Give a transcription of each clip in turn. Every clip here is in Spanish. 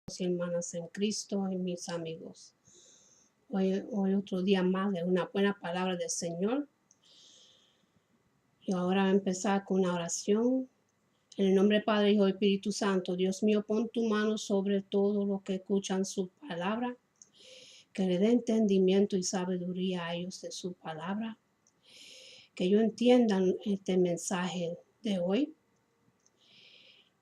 y hermanas en Cristo y mis amigos. Hoy otro día más de una buena palabra del Señor. Y ahora voy a empezar con una oración. En el nombre del Padre, Hijo y Espíritu Santo, Dios mío, pon tu mano sobre todo los que escuchan su palabra, que le dé entendimiento y sabiduría a ellos de su palabra, que ellos entiendan este mensaje de hoy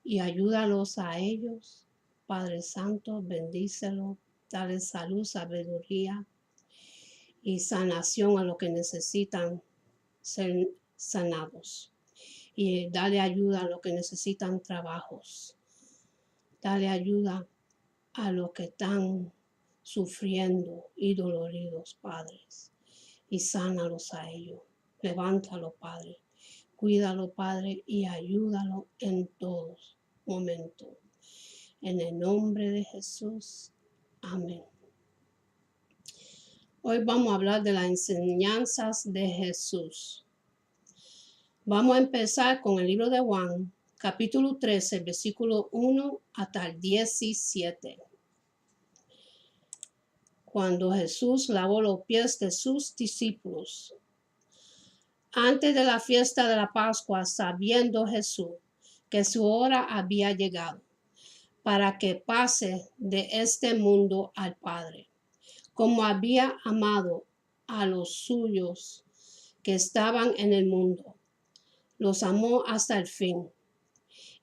y ayúdalos a ellos. Padre Santo, bendícelo, dale salud, sabiduría y sanación a los que necesitan ser sanados. Y dale ayuda a los que necesitan trabajos. Dale ayuda a los que están sufriendo y doloridos, padres. Y sánalos a ellos. Levántalo, Padre. Cuídalo, Padre, y ayúdalo en todos momentos. En el nombre de Jesús. Amén. Hoy vamos a hablar de las enseñanzas de Jesús. Vamos a empezar con el libro de Juan, capítulo 13, versículo 1 hasta el 17. Cuando Jesús lavó los pies de sus discípulos. Antes de la fiesta de la Pascua, sabiendo Jesús que su hora había llegado, para que pase de este mundo al Padre, como había amado a los suyos que estaban en el mundo, los amó hasta el fin.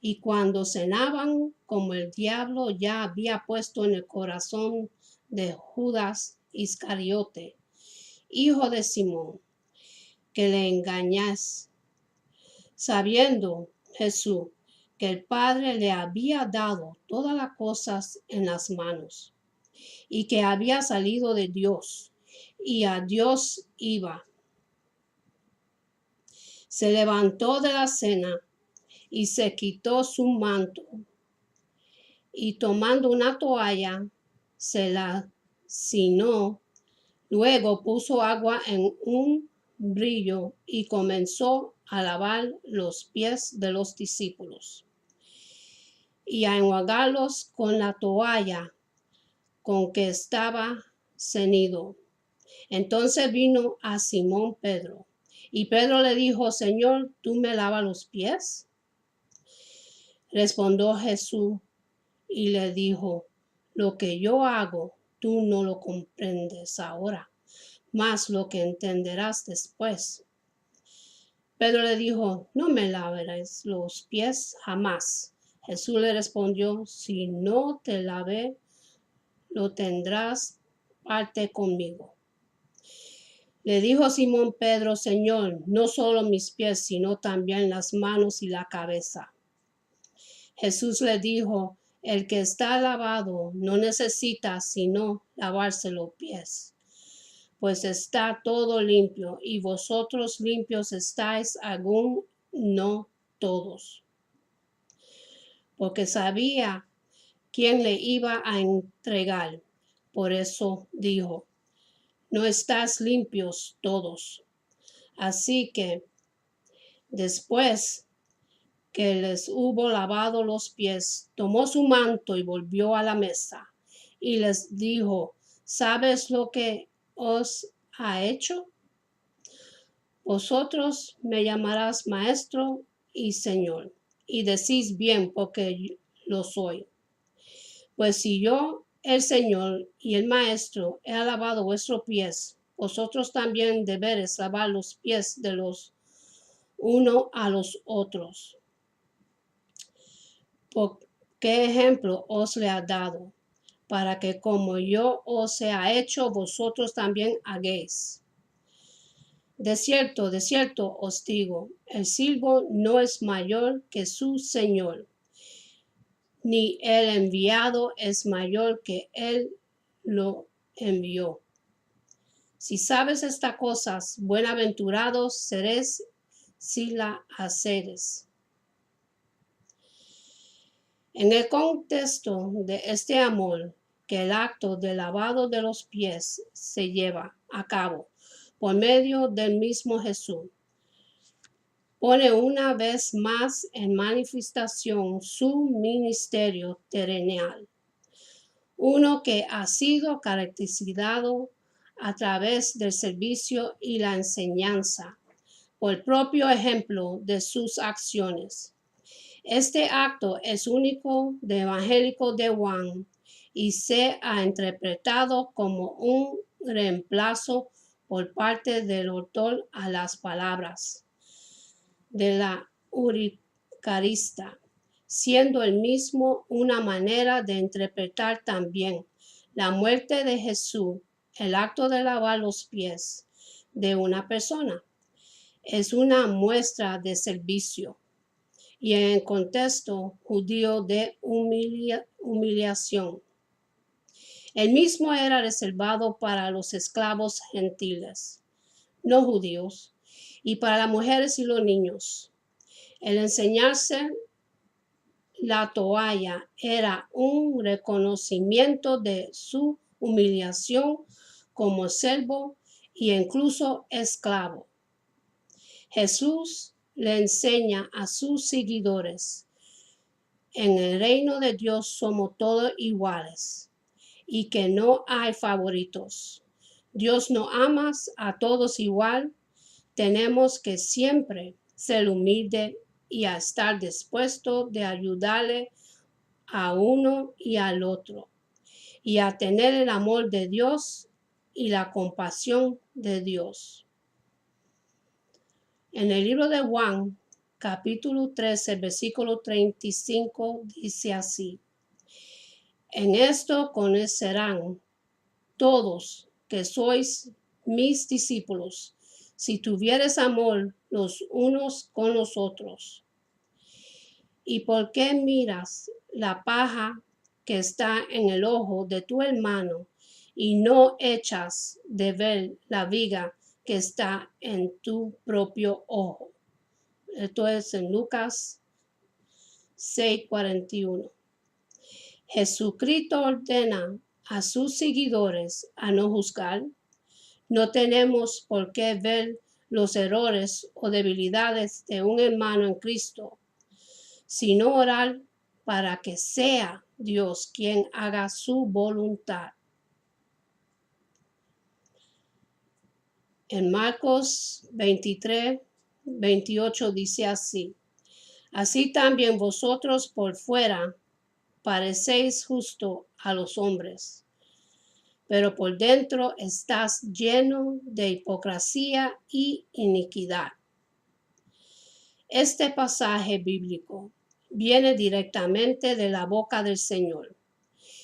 Y cuando cenaban, como el diablo ya había puesto en el corazón de Judas Iscariote, hijo de Simón, que le engañase, sabiendo Jesús que el Padre le había dado todas las cosas en las manos, y que había salido de Dios, y a Dios iba. Se levantó de la cena y se quitó su manto, y tomando una toalla, se la ciñó. Luego puso agua en un brillo y comenzó a lavar los pies de los discípulos y a enjuagarlos con la toalla con que estaba ceñido. Entonces vino a Simón Pedro, y Pedro le dijo: Señor, ¿tú me lavas los pies? Respondió Jesús y le dijo: lo que yo hago, tú no lo comprendes ahora, mas lo que entenderás después. Pedro le dijo: no me lavarás los pies jamás. Jesús le respondió: si no te lavé, no tendrás parte conmigo. Le dijo Simón Pedro: Señor, no solo mis pies, sino también las manos y la cabeza. Jesús le dijo: el que está lavado no necesita sino lavarse los pies, pues está todo limpio, y vosotros limpios estáis, aún no todos. Porque sabía quién le iba a entregar. Por eso dijo: no estás limpios todos. Así que después que les hubo lavado los pies, tomó su manto y volvió a la mesa y les dijo: ¿sabes lo que os ha hecho? Vosotros me llamarás maestro y señor, y decís bien, porque lo soy. Pues si yo, el Señor y el Maestro, he lavado vuestros pies, vosotros también deberéis lavar los pies de los uno a los otros. ¿Por qué ejemplo os le ha dado? Para que como yo os he hecho, vosotros también hagáis. De cierto os digo, el siervo no es mayor que su Señor, ni el enviado es mayor que él lo envió. Si sabes estas cosas, buenaventurados seréis si las haceres. En el contexto de este amor, que el acto de lavado de los pies se lleva a cabo por medio del mismo Jesús, pone una vez más en manifestación su ministerio terrenal, uno que ha sido caracterizado a través del servicio y la enseñanza, por el propio ejemplo de sus acciones. Este acto es único de evangélico de Juan y se ha interpretado como un reemplazo por parte del autor a las palabras de la Eucaristía, siendo el mismo una manera de interpretar también la muerte de Jesús, el acto de lavar los pies de una persona. Es una muestra de servicio y en el contexto judío de humillación. El mismo era reservado para los esclavos gentiles, no judíos, y para las mujeres y los niños. El enseñarse la toalla era un reconocimiento de su humillación como siervo e incluso esclavo. Jesús le enseña a sus seguidores: en el reino de Dios somos todos iguales y que no hay favoritos. Dios no ama a todos igual. Tenemos que siempre ser humilde y a estar dispuesto de ayudarle a uno y al otro, y a tener el amor de Dios y la compasión de Dios. En el libro de Juan, capítulo 13, versículo 35, dice así: en esto conocerán todos que sois mis discípulos, si tuvieres amor los unos con los otros. ¿Y por qué miras la paja que está en el ojo de tu hermano y no echas de ver la viga que está en tu propio ojo? Esto es en Lucas 6:41. Jesucristo ordena a sus seguidores a no juzgar. No tenemos por qué ver los errores o debilidades de un hermano en Cristo, sino orar para que sea Dios quien haga su voluntad. En Marcos 23:28 dice así: así también vosotros por fuera parecéis justo a los hombres, pero por dentro estás lleno de hipocresía y iniquidad. Este pasaje bíblico viene directamente de la boca del Señor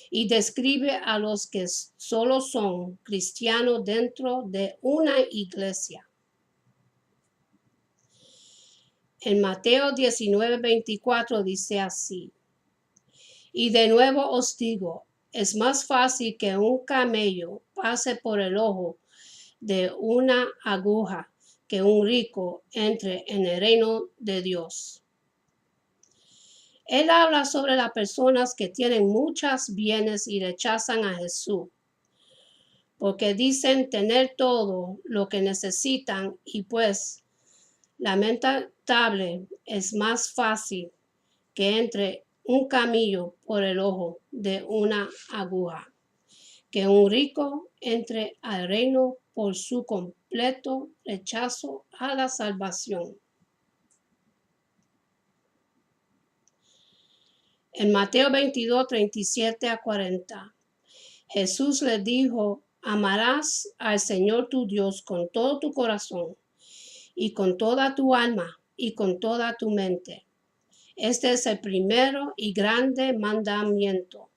y describe a los que solo son cristianos dentro de una iglesia. En Mateo 19:24 dice así: y de nuevo os digo, es más fácil que un camello pase por el ojo de una aguja que un rico entre en el reino de Dios. Él habla sobre las personas que tienen muchos bienes y rechazan a Jesús, porque dicen tener todo lo que necesitan y pues lamentable es más fácil que entre un camello por el ojo de una aguja, que un rico entre al reino por su completo rechazo a la salvación. En Mateo 22:37-40, Jesús le dijo: amarás al Señor tu Dios con todo tu corazón y con toda tu alma y con toda tu mente. Este es el primero y grande mandamiento.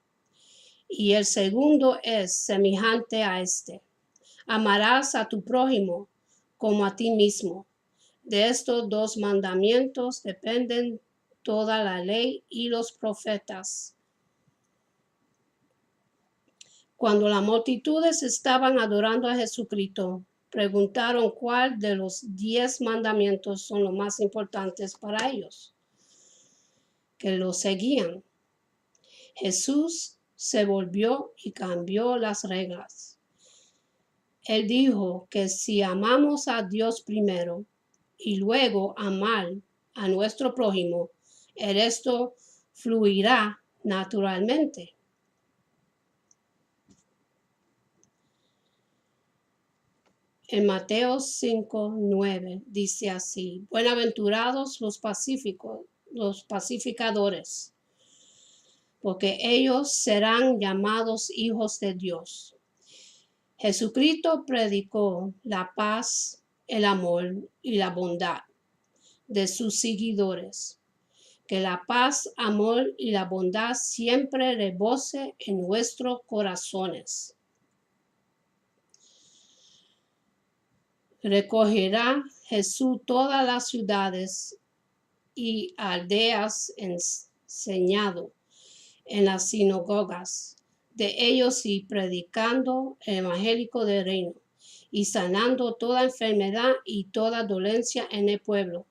Y el segundo es semejante a este: amarás a tu prójimo como a ti mismo. De estos dos mandamientos dependen toda la ley y los profetas. Cuando las multitudes estaban adorando a Jesucristo, preguntaron cuál de los 10 mandamientos son los más importantes para ellos, que lo seguían. Jesús se volvió y cambió las reglas. Él dijo que si amamos a Dios primero y luego amar a nuestro prójimo, el resto fluirá naturalmente. En Mateo 5:9 dice así: Buenaventurados los pacificadores, porque ellos serán llamados hijos de Dios. Jesucristo predicó la paz, el amor y la bondad de sus seguidores. Que la paz, amor y la bondad siempre rebose en nuestros corazones. Recogerá Jesús todas las ciudades y aldeas enseñando en las sinagogas de ellos y predicando el evangelio del reino y sanando toda enfermedad y toda dolencia en el pueblo.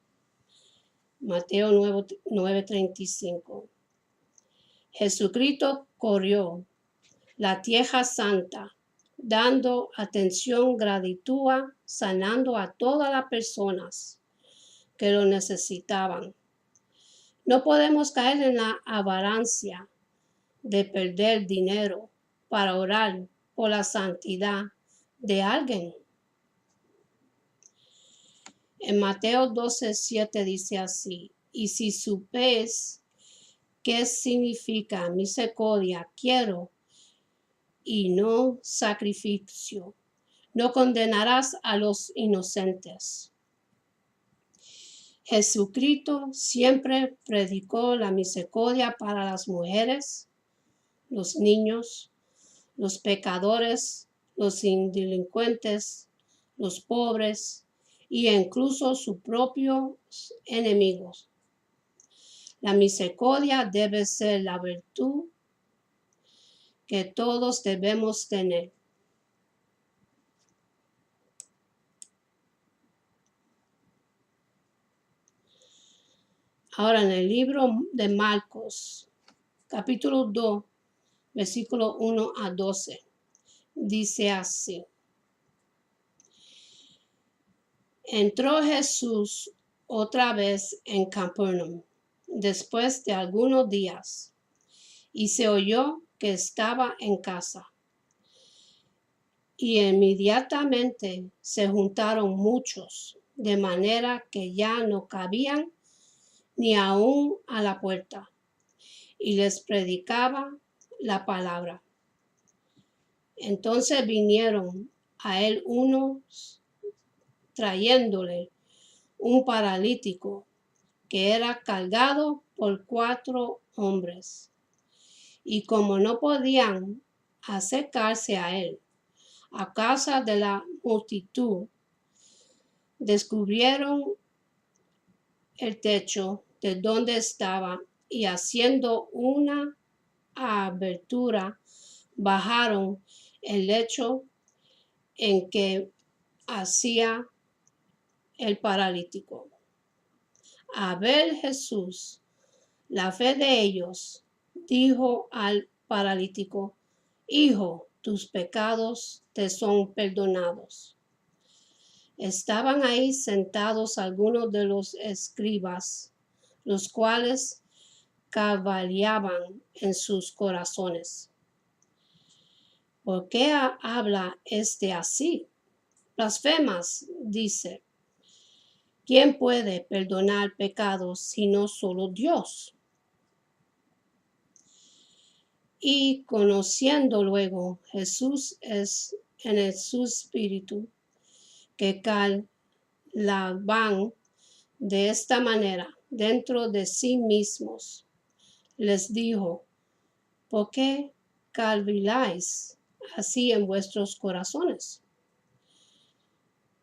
Mateo 9:35. Jesucristo corrió la tierra santa, dando atención gratuita, sanando a todas las personas que lo necesitaban. No podemos caer en la avaricia de perder dinero para orar por la santidad de alguien. En Mateo 12:7 dice así: y si supes qué significa misericordia quiero y no sacrificio, no condenarás a los inocentes. Jesucristo siempre predicó la misericordia para las mujeres, los niños, los pecadores, los delincuentes, los pobres e incluso sus propios enemigos. La misericordia debe ser la virtud que todos debemos tener. Ahora en el libro de Marcos, capítulo 2, versículo 1 a 12, dice así: Entró Jesús otra vez en Capernaum después de algunos días, y se oyó que estaba en casa. Y inmediatamente se juntaron muchos, de manera que ya no cabían ni aún a la puerta, y les predicaba la palabra. Entonces vinieron a él unos trayéndole un paralítico que era cargado por 4 hombres. Y como no podían acercarse a él a causa de la multitud, descubrieron el techo de donde estaba y haciendo una abertura, bajaron el lecho en que hacía el paralítico. A ver Jesús la fe de ellos, dijo al paralítico: Hijo, tus pecados te son perdonados. Estaban ahí sentados algunos de los escribas, los cuales cavilaban en sus corazones: ¿por qué habla este así? Blasfemas, dice. ¿Quién puede perdonar pecados sino solo Dios? Y conociendo luego Jesús es en su espíritu que calaban de esta manera dentro de sí mismos, les dijo: ¿por qué caviláis así en vuestros corazones?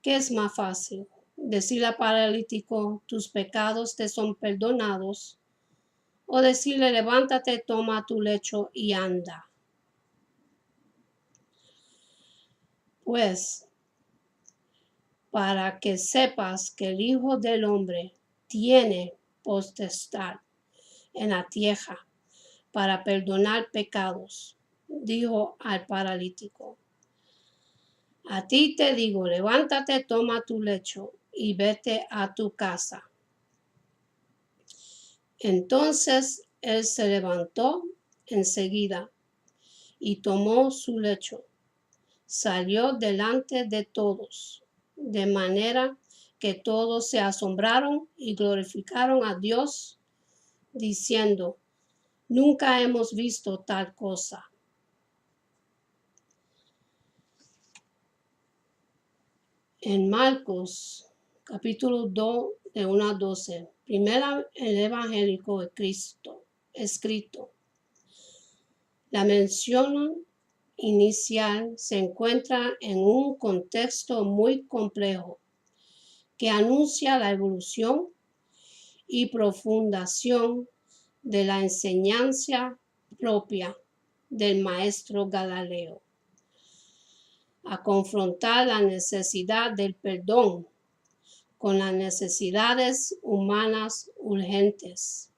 ¿Qué es más fácil? Decirle al paralítico: tus pecados te son perdonados, o decirle: levántate, toma tu lecho y anda. Pues, para que sepas que el Hijo del Hombre tiene potestad en la tierra para perdonar pecados, dijo al paralítico: a ti te digo, levántate, toma tu lecho y vete a tu casa. Entonces él se levantó enseguida y tomó su lecho. Salió delante de todos de manera que todos se asombraron y glorificaron a Dios, diciendo: nunca hemos visto tal cosa. En Marcos, capítulo 2, de 1 a 12, primero el evangélico de Cristo, escrito. La mención inicial se encuentra en un contexto muy complejo que anuncia la evolución y profundización de la enseñanza propia del maestro Galileo, a confrontar la necesidad del perdón con las necesidades humanas urgentes.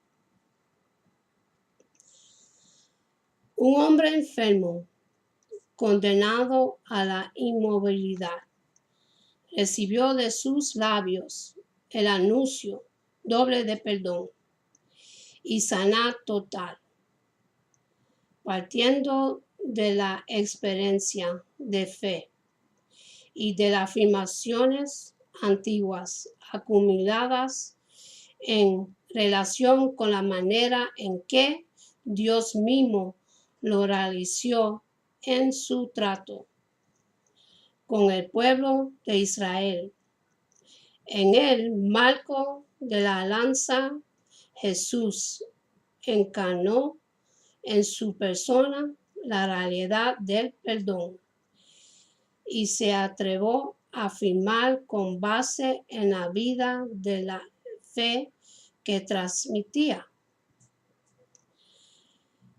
Un hombre enfermo, condenado a la inmovilidad, recibió de sus labios el anuncio doble de perdón y sanar total, partiendo de la experiencia de fe y de las afirmaciones antiguas acumuladas en relación con la manera en que Dios mismo lo realizó en su trato con el pueblo de Israel. En el marco de la alianza, Jesús encarnó en su persona la realidad del perdón y se atrevió a afirmar con base en la vida de la fe que transmitía,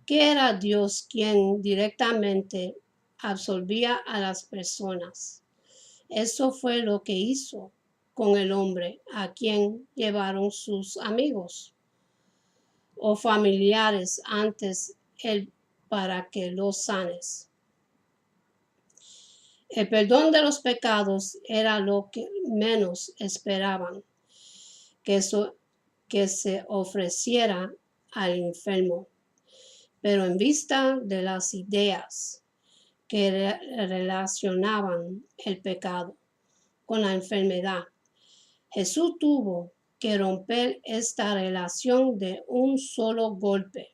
que era Dios quien directamente absolvía a las personas. Eso fue lo que hizo con el hombre a quien llevaron sus amigos o familiares antes él para que los sanes. El perdón de los pecados era lo que menos esperaban que se ofreciera al enfermo, pero en vista de las ideas que relacionaban el pecado con la enfermedad, Jesús tuvo que romper esta relación de un solo golpe,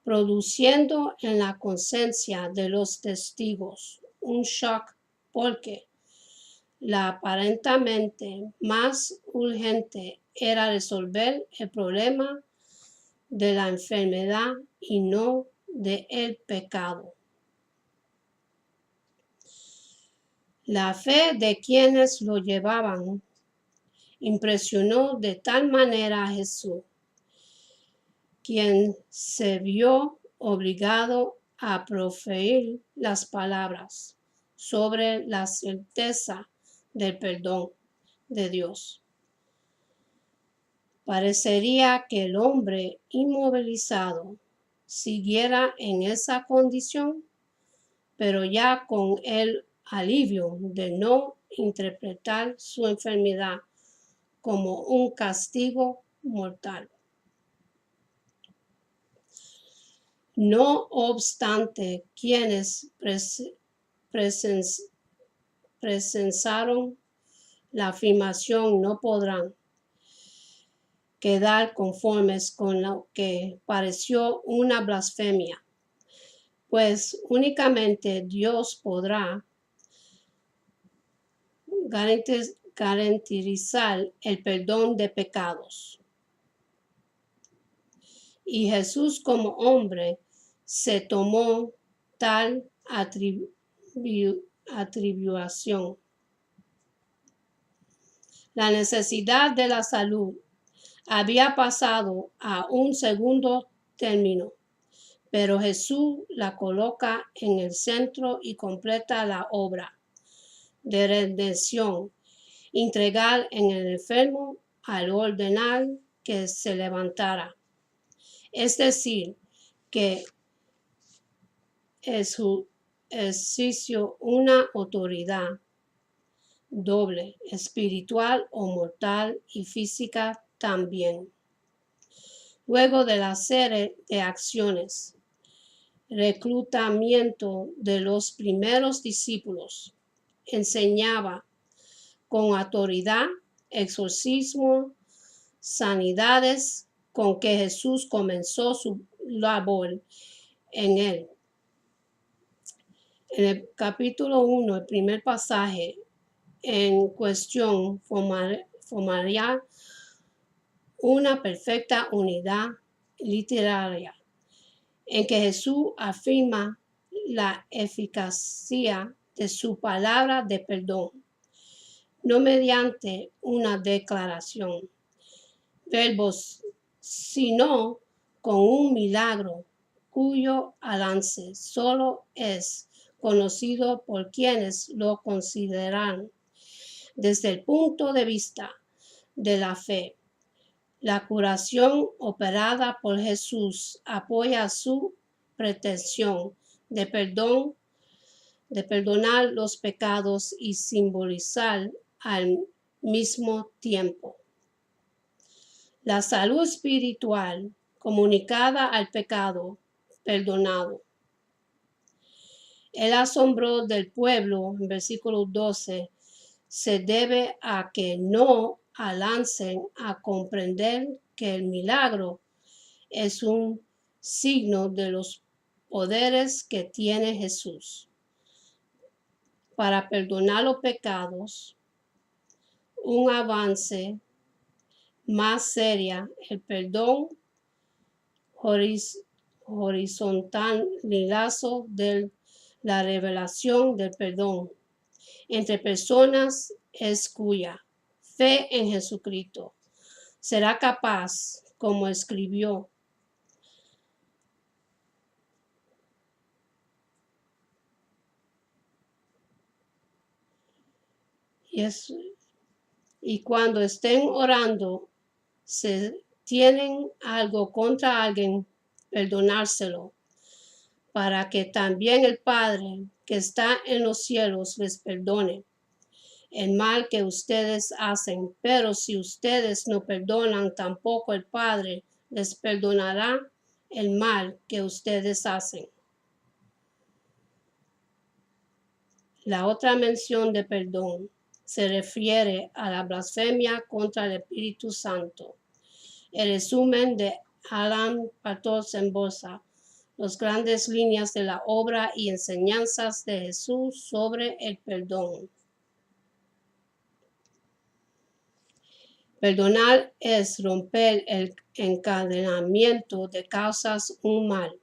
produciendo en la conciencia de los testigos un shock porque la aparentemente más urgente era resolver el problema de la enfermedad y no del pecado. La fe de quienes lo llevaban impresionó de tal manera a Jesús, quien se vio obligado a proferir las palabras sobre la certeza del perdón de Dios. Parecería que el hombre inmovilizado siguiera en esa condición, pero ya con el alivio de no interpretar su enfermedad como un castigo mortal. No obstante, quienes presenciaron la afirmación no podrán quedar conformes con lo que pareció una blasfemia, pues únicamente Dios podrá garantizar el perdón de pecados. Y Jesús como hombre se tomó tal atribución. La necesidad de la salud había pasado a un segundo término, pero Jesús la coloca en el centro y completa la obra de redención, entregar en el enfermo al ordenar que se levantara. Es decir, que es su ejercicio una autoridad doble, espiritual o mortal y física también. Luego de la serie de acciones, reclutamiento de los primeros discípulos, enseñaba con autoridad, exorcismo, sanidades, con que Jesús comenzó su labor en él. En el capítulo 1, el primer pasaje en cuestión formaría una perfecta unidad literaria en que Jesús afirma la eficacia de su palabra de perdón, no mediante una declaración, verbos, sino con un milagro cuyo alcance solo es conocido por quienes lo consideran desde el punto de vista de la fe. La curación operada por Jesús apoya su pretensión de perdonar los pecados y simbolizar al mismo tiempo la salud espiritual comunicada al pecado perdonado. El asombro del pueblo, en versículo 12, se debe a que no alcancen a comprender que el milagro es un signo de los poderes que tiene Jesús para perdonar los pecados. Un avance más seria, el perdón horizontalizazo de la revelación del perdón entre personas es cuya fe en Jesucristo será capaz, como escribió, y cuando estén orando, se tienen algo contra alguien, perdonárselo, para que también el Padre que está en los cielos les perdone el mal que ustedes hacen. Pero si ustedes no perdonan, tampoco el Padre les perdonará el mal que ustedes hacen. La otra mención de perdón se refiere a la blasfemia contra el Espíritu Santo. El resumen de Alan Patos-Embosa, las grandes líneas de la obra y enseñanzas de Jesús sobre el perdón. Perdonar es romper el encadenamiento de causas un mal.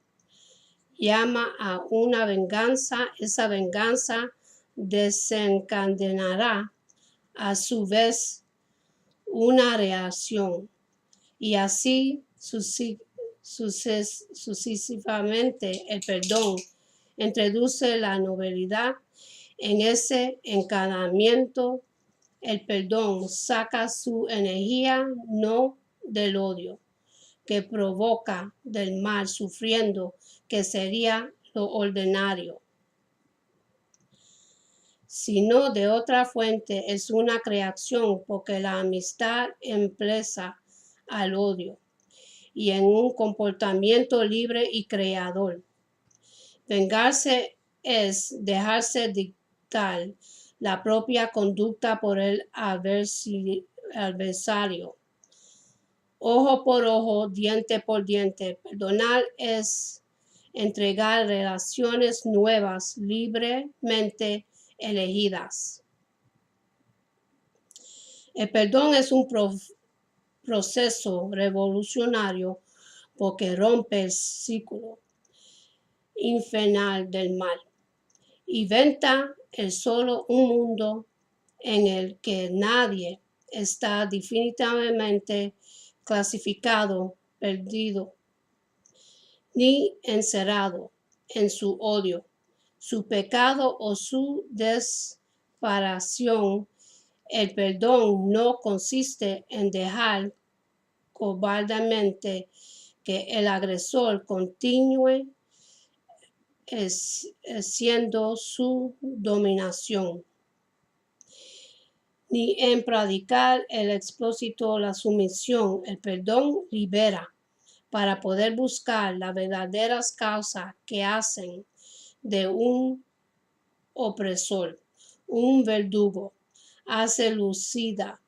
Llama a una venganza, esa venganza desencadenará a su vez una reacción y así sucesivamente. El perdón introduce la novedad en ese encadenamiento. El perdón saca su energía no del odio que provoca del mal sufriendo, que sería lo ordinario, sino de otra fuente. Es una creación porque la amistad empieza al odio y en un comportamiento libre y creador. Vengarse es dejarse dictar la propia conducta por el adversario. Ojo por ojo, diente por diente. Perdonar es entregar relaciones nuevas, libremente elegidas. El perdón es un proceso revolucionario porque rompe el ciclo infernal del mal. Inventa el solo un mundo en el que nadie está definitivamente clasificado, perdido, ni encerrado en su odio, su pecado o su desesperación. El perdón no consiste en dejar cobardemente que el agresor continúe siendo su dominación, ni en predicar el expósito la sumisión. El perdón libera para poder buscar las verdaderas causas que hacen de un opresor un verdugo hace lucida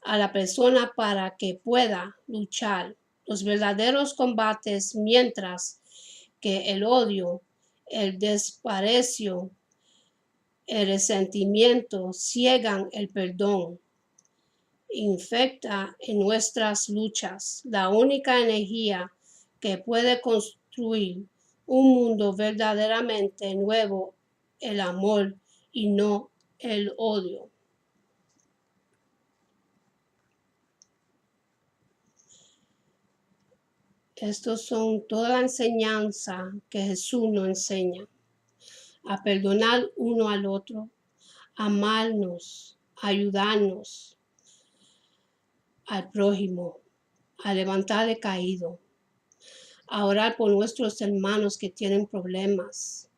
a la persona para que pueda luchar los verdaderos combates, mientras que el odio, el desprecio, el resentimiento ciegan el perdón, infecta en nuestras luchas. La única energía que puede construir un mundo verdaderamente nuevo, el amor y no el odio. Estos son toda la enseñanza que Jesús nos enseña. A perdonar uno al otro, amarnos, ayudarnos al prójimo, a levantar el caído, a orar por nuestros hermanos que tienen problemas,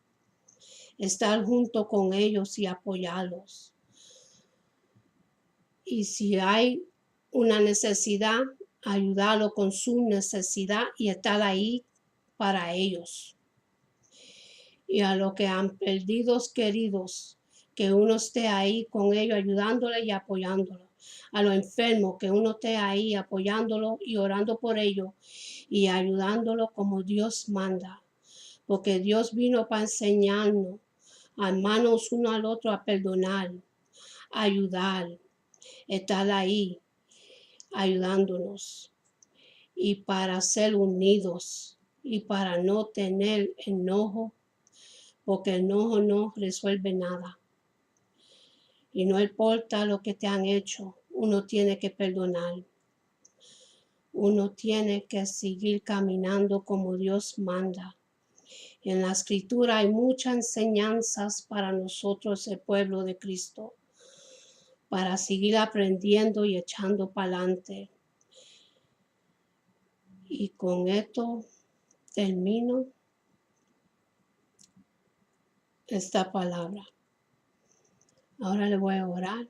estar junto con ellos y apoyarlos. Y si hay una necesidad, ayudarlo con su necesidad y estar ahí para ellos. Y a los que han perdido queridos, que uno esté ahí con ellos, ayudándole y apoyándolo. A los enfermos, que uno esté ahí apoyándolo y orando por ellos y ayudándolo como Dios manda. Porque Dios vino para enseñarnos a manos uno al otro a perdonar, a ayudar, estar ahí ayudándonos y para ser unidos y para no tener enojo, porque el enojo no resuelve nada. Y no importa lo que te han hecho, uno tiene que perdonar. Uno tiene que seguir caminando como Dios manda. En la Escritura hay muchas enseñanzas para nosotros, el pueblo de Cristo, para seguir aprendiendo y echando para adelante. Y con esto termino esta palabra. Ahora le voy a orar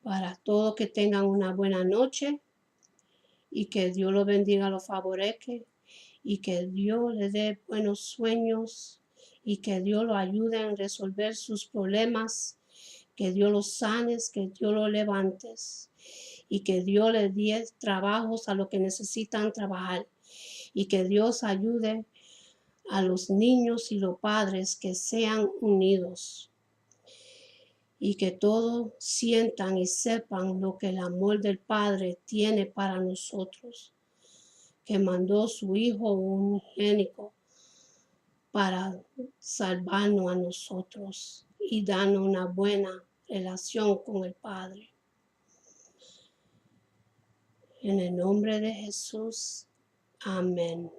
para todos, que tengan una buena noche y que Dios los bendiga, los favorezca y que Dios les dé buenos sueños y que Dios los ayude a resolver sus problemas, que Dios los sane, que Dios los levante y que Dios les dé trabajos a los que necesitan trabajar y que Dios ayude a los niños y los padres que sean unidos y que todos sientan y sepan lo que el amor del Padre tiene para nosotros, que mandó su Hijo unigénito para salvarnos a nosotros y darnos una buena relación con el Padre. En el nombre de Jesús, amén.